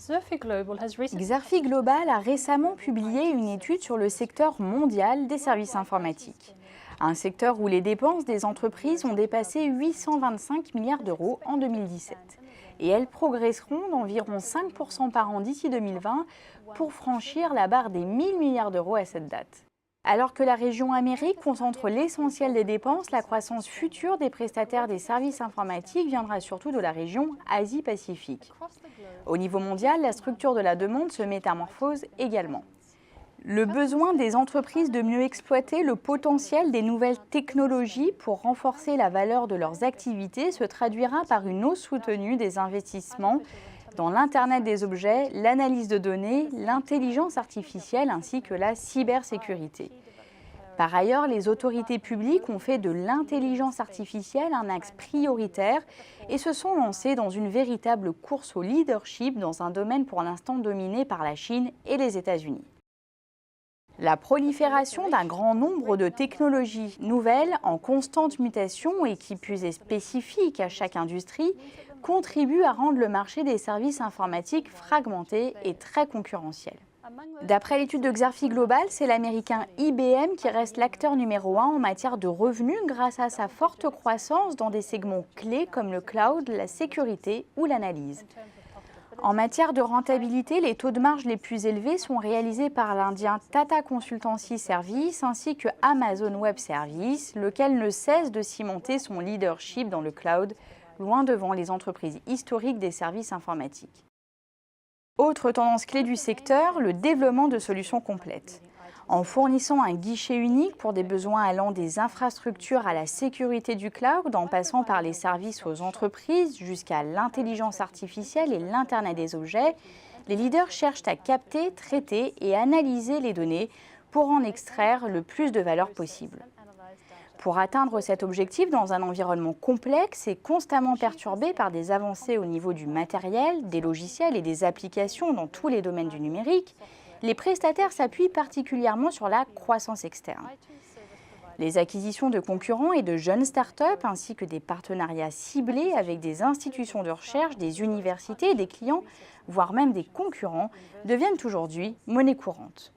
Xerfi Global a récemment publié une étude sur le secteur mondial des services informatiques. Un secteur où les dépenses des entreprises ont dépassé 825 milliards d'euros en 2017. Et elles progresseront d'environ 5% par an d'ici 2020 pour franchir la barre des 1000 milliards d'euros à cette date. Alors que la région Amérique concentre l'essentiel des dépenses, la croissance future des prestataires des services informatiques viendra surtout de la région Asie-Pacifique. Au niveau mondial, la structure de la demande se métamorphose également. Le besoin des entreprises de mieux exploiter le potentiel des nouvelles technologies pour renforcer la valeur de leurs activités se traduira par une hausse soutenue des investissements dans l'Internet des objets, l'analyse de données, l'intelligence artificielle ainsi que la cybersécurité. Par ailleurs, les autorités publiques ont fait de l'intelligence artificielle un axe prioritaire et se sont lancées dans une véritable course au leadership dans un domaine pour l'instant dominé par la Chine et les États-Unis. La prolifération d'un grand nombre de technologies nouvelles en constante mutation et qui plus est spécifique à chaque industrie contribue à rendre le marché des services informatiques fragmenté et très concurrentiel. D'après l'étude de Xerfi Global, c'est l'américain IBM qui reste l'acteur numéro 1 en matière de revenus grâce à sa forte croissance dans des segments clés comme le cloud, la sécurité ou l'analyse. En matière de rentabilité, les taux de marge les plus élevés sont réalisés par l'Indien Tata Consultancy Services ainsi que Amazon Web Services, lequel ne cesse de cimenter son leadership dans le cloud, loin devant les entreprises historiques des services informatiques. Autre tendance clé du secteur, le développement de solutions complètes. En fournissant un guichet unique pour des besoins allant des infrastructures à la sécurité du cloud, en passant par les services aux entreprises jusqu'à l'intelligence artificielle et l'Internet des objets, les leaders cherchent à capter, traiter et analyser les données pour en extraire le plus de valeur possible. Pour atteindre cet objectif dans un environnement complexe et constamment perturbé par des avancées au niveau du matériel, des logiciels et des applications dans tous les domaines du numérique, les prestataires s'appuient particulièrement sur la croissance externe. Les acquisitions de concurrents et de jeunes startups ainsi que des partenariats ciblés avec des institutions de recherche, des universités et des clients, voire même des concurrents, deviennent aujourd'hui monnaie courante.